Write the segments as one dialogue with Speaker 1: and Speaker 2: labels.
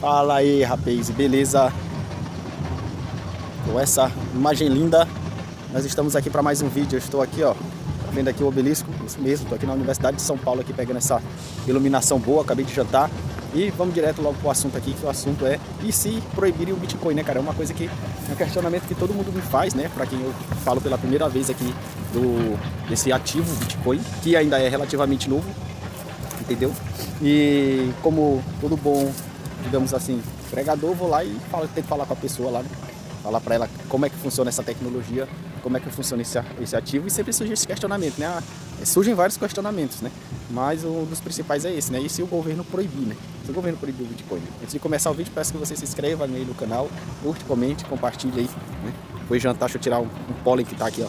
Speaker 1: Fala aí, rapaz, beleza? Com essa imagem linda, nós estamos aqui para mais um vídeo. Eu estou aqui, ó, vendo aqui o obelisco, isso mesmo, estou aqui na Universidade de São Paulo, aqui pegando essa iluminação boa, acabei de jantar. E vamos direto logo pro assunto aqui, que o assunto é: e se proibirem o Bitcoin, né, cara? É uma coisa que, é um questionamento que todo mundo me faz, né? Para quem eu falo pela primeira vez aqui desse ativo Bitcoin, que ainda é relativamente novo, entendeu? E como todo bom, digamos assim, pregador, vou lá e tento falar com a pessoa lá, né? Falar para ela como é que funciona essa tecnologia, como é que funciona esse ativo, e sempre surge esse questionamento, né? Surgem vários questionamentos, né? Mas um dos principais é esse, né? E se o governo proibir, né? Se o governo proibir o Bitcoin? Antes de começar o vídeo, peço que você se inscreva aí no canal, curte, comente, compartilhe aí, né? Fui jantar, deixa eu tirar um pólen que tá aqui, ó.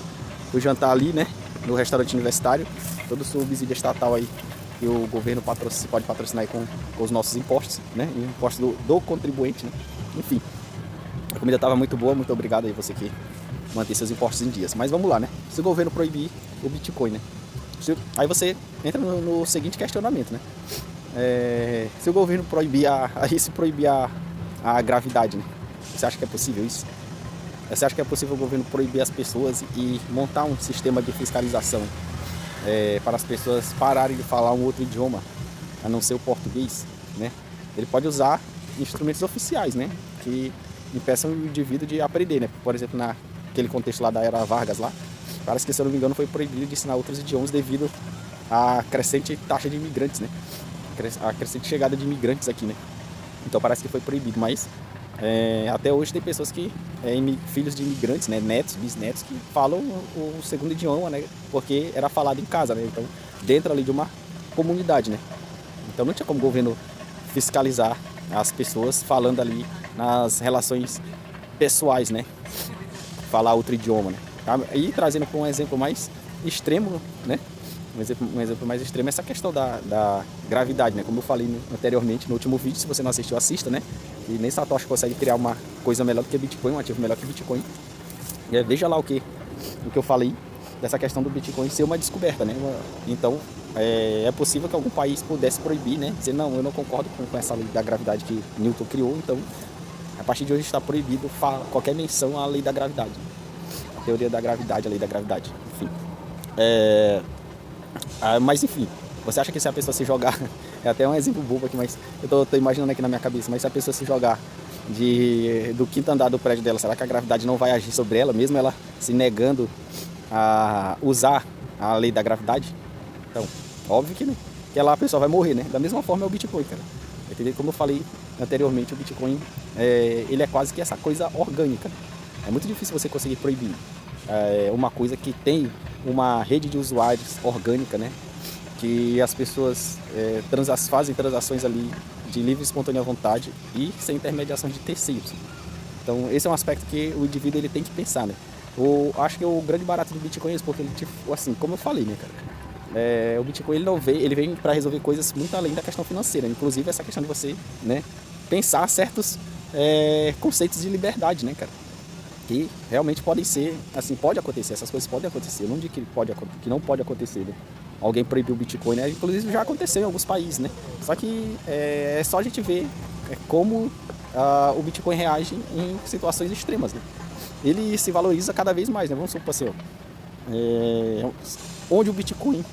Speaker 1: Fui jantar ali, né? No restaurante universitário, todo subsídio estatal aí que o governo pode patrocinar aí com os nossos impostos, né? Impostos do contribuinte, né? Enfim, a comida estava muito boa, muito obrigado aí você que mantém seus impostos em dias. Mas vamos lá, né? Se o governo proibir o Bitcoin, né? Aí você entra no seguinte questionamento, né? Se o governo proibir a gravidade, né? Você acha que é possível isso? Você acha que é possível o governo proibir as pessoas e montar um sistema de fiscalização para as pessoas pararem de falar um outro idioma, a não ser o português, né? Ele pode usar instrumentos oficiais, né? Que impeçam o indivíduo de aprender, né? Por exemplo, naquele contexto lá da Era Vargas lá, parece que, se eu não me engano, foi proibido de ensinar outros idiomas devido à crescente taxa de imigrantes, né? A crescente chegada de imigrantes aqui, né? Então parece que foi proibido, mas até hoje tem pessoas que, filhos de imigrantes, né, netos, bisnetos, que falam o segundo idioma, né, porque era falado em casa, né, então dentro ali de uma comunidade, né. Então não tinha como o governo fiscalizar as pessoas falando ali nas relações pessoais, né, falar outro idioma, né. E trazendo para um exemplo mais extremo, né, um exemplo mais extremo é essa questão da gravidade, né? Como eu falei anteriormente no último vídeo, se você não assistiu, assista, né? E nem Satoshi consegue criar uma coisa melhor do que Bitcoin, um ativo melhor que Bitcoin. Veja lá o que eu falei dessa questão do Bitcoin ser uma descoberta, né? Então, é possível que algum país pudesse proibir, né? Dizer, não, eu não concordo com essa lei da gravidade que Newton criou, então, a partir de hoje está proibido qualquer menção à lei da gravidade. A teoria da gravidade, a lei da gravidade, enfim. Mas enfim, você acha que se a pessoa se jogar, é até um exemplo bobo aqui, mas eu tô imaginando aqui na minha cabeça, mas se a pessoa se jogar do quinto andar do prédio dela, será que a gravidade não vai agir sobre ela, mesmo ela se negando a usar a lei da gravidade? Então, óbvio que, né, que lá a pessoa vai morrer, né? Da mesma forma é o Bitcoin, cara. Entendeu? Como eu falei anteriormente, o Bitcoin, ele é quase que essa coisa orgânica. É muito difícil você conseguir proibir uma coisa que tem uma rede de usuários orgânica, né? Que as pessoas fazem transações ali de livre e espontânea vontade e sem intermediação de terceiros. Então esse é um aspecto que o indivíduo ele tem que pensar, né? Acho que o grande barato do Bitcoin é isso, porque ele, assim, como eu falei, né, cara? O Bitcoin ele vem para resolver coisas muito além da questão financeira, inclusive essa questão de você, né, pensar certos conceitos de liberdade, né, cara? Que realmente podem ser, assim, pode acontecer, essas coisas podem acontecer, eu não digo que não pode acontecer, né? Alguém proibiu o Bitcoin, né? Inclusive já aconteceu em alguns países, né? Só que é só a gente ver como o Bitcoin reage em situações extremas, né? Ele se valoriza cada vez mais, né? Vamos supor assim, onde o Bitcoin,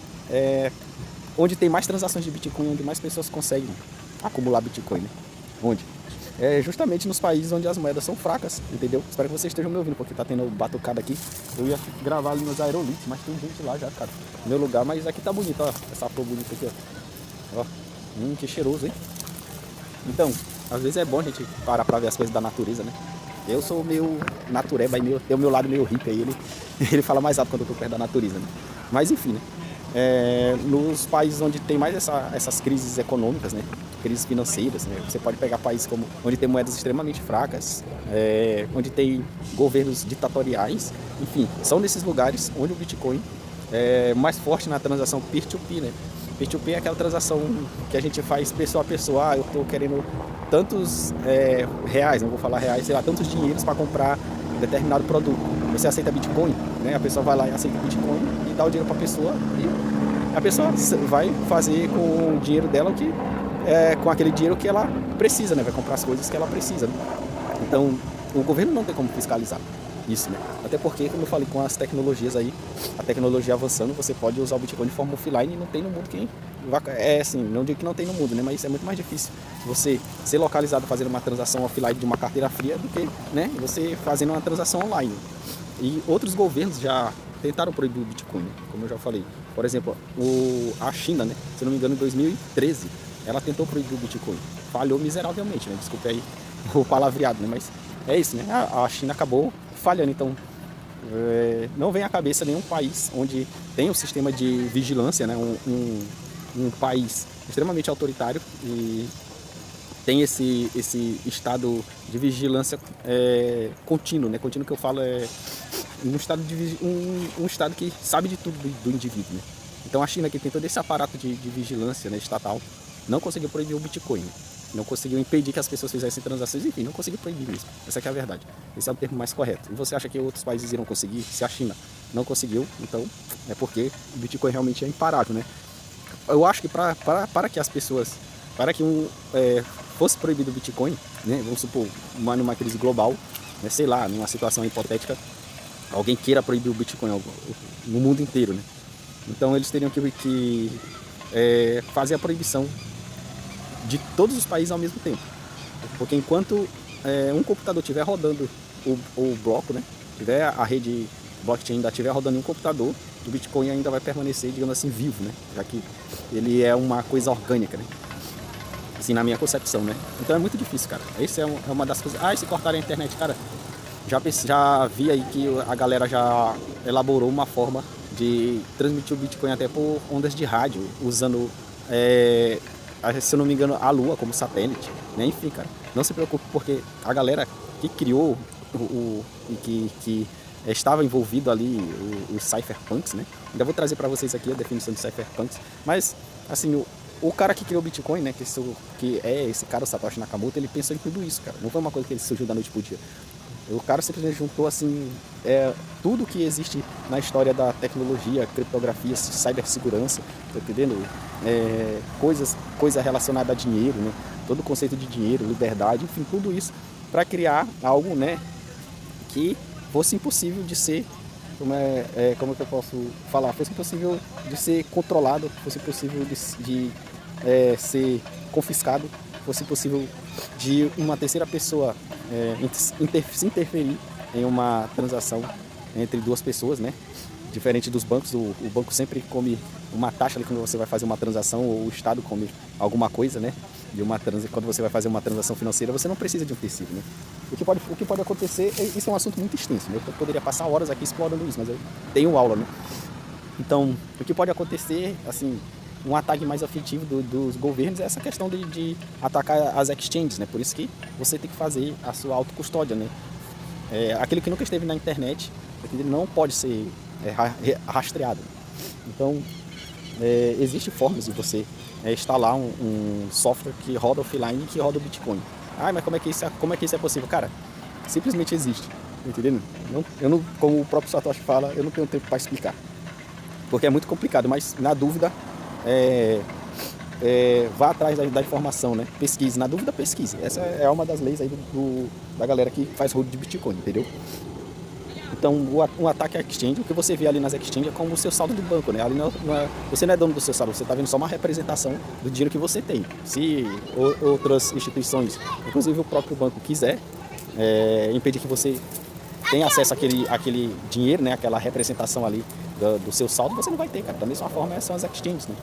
Speaker 1: onde tem mais transações de Bitcoin, onde mais pessoas conseguem acumular Bitcoin, né? Onde? Justamente nos países onde as moedas são fracas, entendeu? Espero que vocês estejam me ouvindo, porque tá tendo batucada aqui. Eu ia gravar ali nos aerolitos, mas tem gente lá já, cara, no meu lugar. Mas aqui tá bonito, ó, essa flor bonita aqui, ó. Que cheiroso, hein? Então, às vezes é bom a gente parar pra ver as coisas da natureza, né? Eu sou meio natureba, tem o meu lado meio hippie aí, ele fala mais alto quando eu tô perto da natureza, né? Mas enfim, né? Nos países onde tem mais essas crises econômicas, né? Crises financeiras, né? Você pode pegar países como onde tem moedas extremamente fracas, onde tem governos ditatoriais, enfim, são nesses lugares onde o Bitcoin é mais forte na transação peer-to-peer, né? Peer-to-peer é aquela transação que a gente faz pessoa a pessoa. Eu estou querendo tantos reais, não vou falar reais, sei lá, tantos dinheiros para comprar determinado produto. Você aceita Bitcoin, né? A pessoa vai lá e aceita Bitcoin e dá o dinheiro para a pessoa, e a pessoa vai fazer com o dinheiro dela o que com aquele dinheiro que ela precisa, né? Vai comprar as coisas que ela precisa, né? Então, o governo não tem como fiscalizar isso, né? Até porque, como eu falei, com as tecnologias aí, a tecnologia avançando, você pode usar o Bitcoin de forma offline e não tem no mundo quem... assim, não digo que não tem no mundo, né? Mas é muito mais difícil você ser localizado fazendo uma transação offline de uma carteira fria do que, né, você fazendo uma transação online. E outros governos já tentaram proibir o Bitcoin, como eu já falei. Por exemplo, a China, né? Se eu não me engano, em 2013, ela tentou proibir o Bitcoin. Falhou miseravelmente, né? Desculpe aí o palavreado, né? Mas é isso, né? A China acabou falhando. Então, não vem à cabeça nenhum país onde tem um sistema de vigilância, né? Um país extremamente autoritário e tem esse estado de vigilância contínuo, né? Contínuo que eu falo um estado que sabe de tudo do indivíduo, né? Então a China, que tem todo esse aparato de vigilância, né, estatal, não conseguiu proibir o Bitcoin, não conseguiu impedir que as pessoas fizessem transações, enfim, não conseguiu proibir mesmo. Essa é a verdade. Esse é o termo mais correto. E você acha que outros países irão conseguir? Se a China não conseguiu, então é porque o Bitcoin realmente é imparável, né? Eu acho que para que as pessoas, para que fosse proibido o Bitcoin, né, vamos supor, numa crise global, né, sei lá, numa situação hipotética, alguém queira proibir o Bitcoin no mundo inteiro, né? Então eles teriam que fazer a proibição de todos os países ao mesmo tempo. Porque enquanto um computador estiver rodando o bloco, né, tiver a rede blockchain ainda estiver rodando em um computador, o Bitcoin ainda vai permanecer, digamos assim, vivo, né? Já que ele é uma coisa orgânica, né? Assim, na minha concepção, né? Então é muito difícil, cara. Essa é uma das coisas. E se cortarem a internet, cara, já vi aí que a galera já elaborou uma forma de transmitir o Bitcoin até por ondas de rádio, usando, se eu não me engano, a Lua como satélite, né? Enfim, cara, não se preocupe, porque a galera que criou e que estava envolvido ali, os cypherpunks, né? Ainda vou trazer para vocês aqui a definição de cypherpunks, mas, assim, o cara que criou o Bitcoin, né, que é esse cara, o Satoshi Nakamoto, ele pensou em tudo isso, cara. Não foi uma coisa que ele surgiu da noite pro dia. O cara simplesmente juntou, assim, tudo que existe na história da tecnologia, criptografia, cibersegurança, tá entendendo? Coisa relacionada a dinheiro, né? Todo o conceito de dinheiro, liberdade, enfim, tudo isso para criar algo, né, que fosse impossível de ser, como que eu posso falar, fosse impossível de ser controlado, fosse impossível de ser confiscado, fosse possível de uma terceira pessoa se interferir em uma transação entre duas pessoas, né? Diferente dos bancos, o banco sempre come uma taxa ali quando você vai fazer uma transação, ou o Estado come alguma coisa, né? Quando você vai fazer uma transação financeira, você não precisa de um terceiro, né? O que pode acontecer, isso é um assunto muito extenso, né? Eu poderia passar horas aqui explorando isso, mas eu tenho aula, né? Então, o que pode acontecer, assim, um ataque mais efetivo dos governos é essa questão de atacar as exchanges, né? Por isso que você tem que fazer a sua autocustódia, né? Aquilo que nunca esteve na internet, não pode ser rastreado. Então, existem formas de você instalar um software que roda offline e que roda o Bitcoin. Mas como é que isso é possível? Cara, simplesmente existe, entendeu? Eu não, como o próprio Satoshi fala, eu não tenho tempo para explicar, porque é muito complicado, mas na dúvida, vá atrás da informação, né? Pesquise, na dúvida pesquise. Essa é uma das leis aí da galera que faz rodo de Bitcoin, entendeu? Então, um ataque à exchange, o que você vê ali nas exchanges é como o seu saldo do banco, né? Ali você não é dono do seu saldo, você está vendo só uma representação do dinheiro que você tem. Se outras instituições, inclusive o próprio banco, quiser impedir que você tenha acesso àquele dinheiro, né? Aquela representação ali do seu saldo, você não vai ter, cara. Da mesma forma, são as exchanges, né?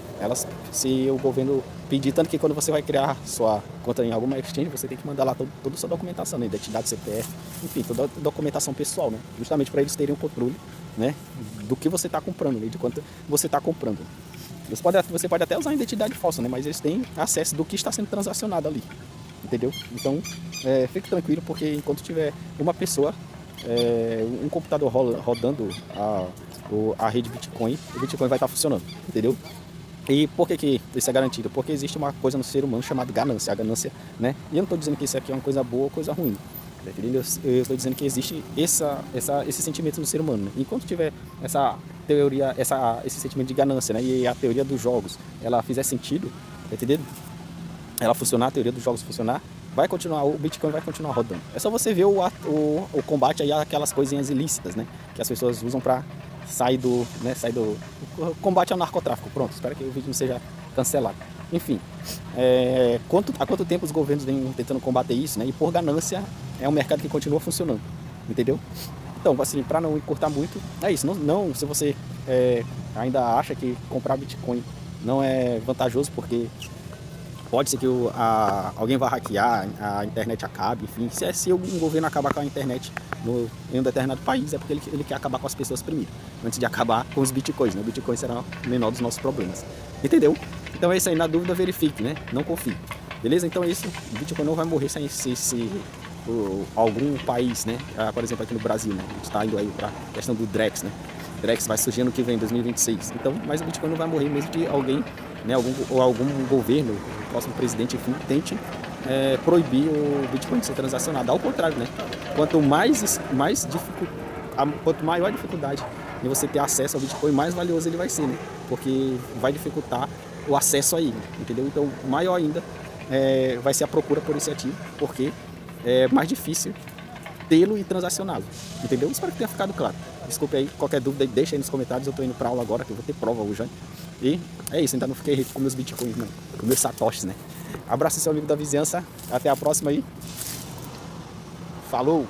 Speaker 1: Se o governo pedir, tanto que quando você vai criar sua conta em alguma exchange, você tem que mandar lá toda a sua documentação, né? Identidade, CPF, enfim, toda a documentação pessoal, né? Justamente para eles terem um controle, né? Do que você está comprando, né? De quanto você está comprando. Você pode até usar a identidade falsa, né? Mas eles têm acesso do que está sendo transacionado ali, entendeu? Então, fique tranquilo, porque enquanto tiver uma pessoa, um computador rodando a rede Bitcoin, o Bitcoin vai estar funcionando, entendeu? E por que isso é garantido? Porque existe uma coisa no ser humano chamada ganância, a ganância, né? E eu não estou dizendo que isso aqui é uma coisa boa ou coisa ruim, tá entendendo? Eu estou dizendo que existe esse sentimento no ser humano, né? Enquanto tiver essa teoria, esse sentimento de ganância, né? E a teoria dos jogos, ela fizer sentido, tá entendendo? ela funcionar, a teoria dos jogos funcionar, vai continuar, o Bitcoin vai continuar rodando. É só você ver o combate aí àquelas coisinhas ilícitas, né? Que as pessoas usam para sair do, né? O combate ao narcotráfico. Pronto, espero que o vídeo não seja cancelado. Enfim, há quanto tempo os governos vêm tentando combater isso, né? E por ganância é um mercado que continua funcionando, entendeu? Então, assim, para não encurtar muito, é isso. Não se você ainda acha que comprar Bitcoin não é vantajoso, porque pode ser que alguém vá hackear, a internet acabe, enfim. Se um governo acabar com a internet em um determinado país, é porque ele quer acabar com as pessoas primeiro, antes de acabar com os bitcoins, né? O bitcoin será o menor dos nossos problemas. Entendeu? Então é isso aí, na dúvida verifique, né? Não confie. Beleza? Então é isso. O Bitcoin não vai morrer sem algum país, né? Por exemplo, aqui no Brasil, né? A gente está indo aí para a questão do Drex, né? Drex vai surgir ano que vem, 2026. Então, mas o Bitcoin não vai morrer mesmo que alguém, né? Algum governo, o próximo presidente, enfim, tente proibir o Bitcoin de ser transacionado. Ao contrário, né? Quanto maior a dificuldade de você ter acesso ao Bitcoin, mais valioso ele vai ser, né? Porque vai dificultar o acesso aí, entendeu? Então, maior ainda vai ser a procura por esse ativo, porque é mais difícil tê-lo e transacioná-lo, entendeu? Espero que tenha ficado claro. Desculpe aí, qualquer dúvida aí, deixa aí nos comentários. Eu tô indo pra aula agora, que eu vou ter prova hoje, né? E é isso, ainda não fiquei rico com meus bitcoins, não, com meus satoshis, né? Abraço, seu amigo da vizinhança, até a próxima aí. Falou!